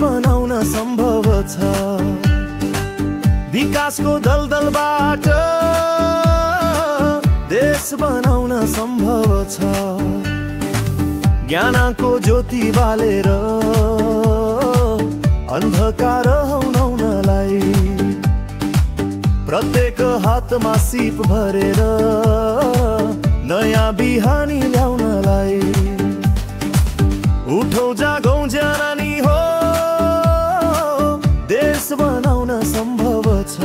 बनाउन सम्भव छ। विकासको दलदलबाट देश बनाउन सम्भव छ। ज्ञानको ज्योति बालेर अन्धकार हौनाउनलाई, प्रत्येक हातमा सिप भरेर नयाँ बिहानी ल्याउनलाई। उठौँ जागौँ जनानी हो, देश बनाउन सम्भव छ।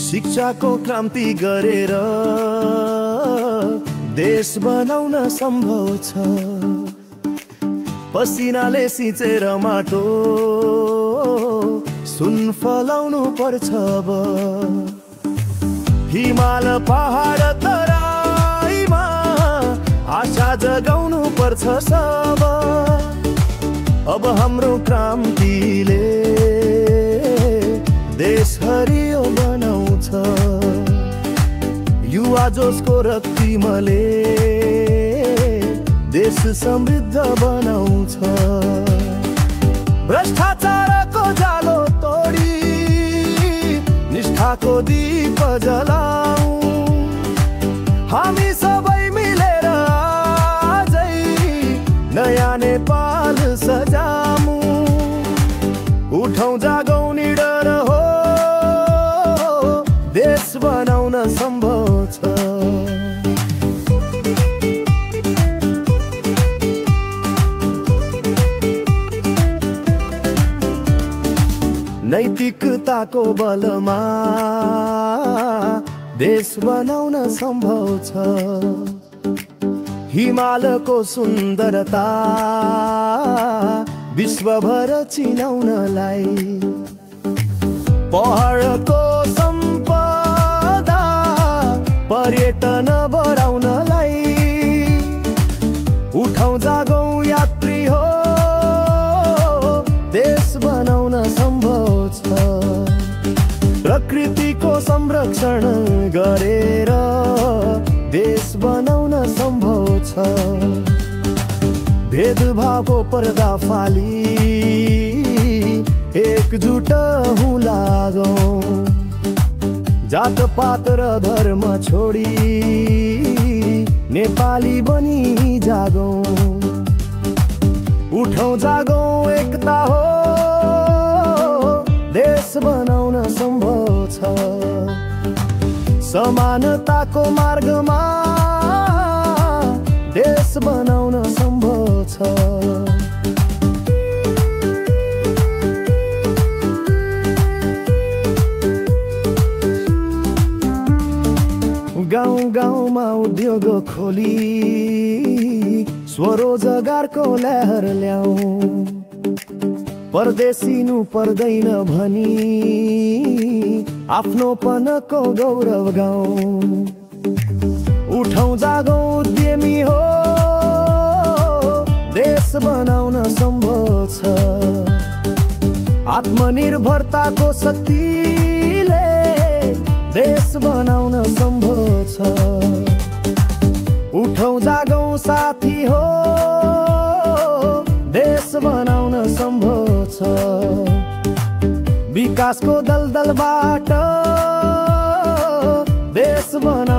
शिक्षाको क्रान्ति गरेर देश बनाउन सम्भव छ। पसिनाले सिंचेर माटो सुन फलाउनु पर्छ अब। हिमाल पहाड तराईमा आशा जगाउनु पर्छ सब। अब हाम्रो क्रान्तिले देश हरियो बनाउँछ। युवा जोसको रक्तिमले देश समृद्ध बनाउँछ। भ्रष्टाचारको जालो तोडी निष्ठाको दीप जलाऊ। हामी सबै मिलेर आजै नयाँ नेपाल सजामु। उठौँ जागौँ निडर हो, देश बनाउन सम्भव छ। नैतिकताको बलमा देश बनाउन सम्भव छ। हिमालको सुन्दरता विश्वभर चिनाउनलाई, पहाडको सम्पदा पर्यटन बढाउनलाई। उठौँ जागौँ यात्री हो, देश बनाउन सम्भव छ। प्रकृतिको संरक्षण गरेर देश बनाउन सम्भव छ। भेदभावको पर्दा फाली एकजुट हुँ लागौँ। जात पात र धर्म छोडी नेपाली बनी जागौँ। उठौँ जागौँ एकता हो, देश बनाउन सम्भव छ। समानताको मार्गमा देश बनाउन सम्भव छ। गाउँ गाउँमा उद्योग खोली स्वरोजगारको लहर ल्याऊ। परदेशिनु पर्दैन भनी आफ्नोपनको गौरव गाउँ। उठौँ जागौँ उद्यमी हो, देश बनाउन सम्भव छ। आत्मनिर्भरताको शक्तिले देश बनाउन सम्भव छ। उठौँ जागौँ साथी हो, देश बनाउन सम्भव छ। विकासको दलदलबाट देश बनाउन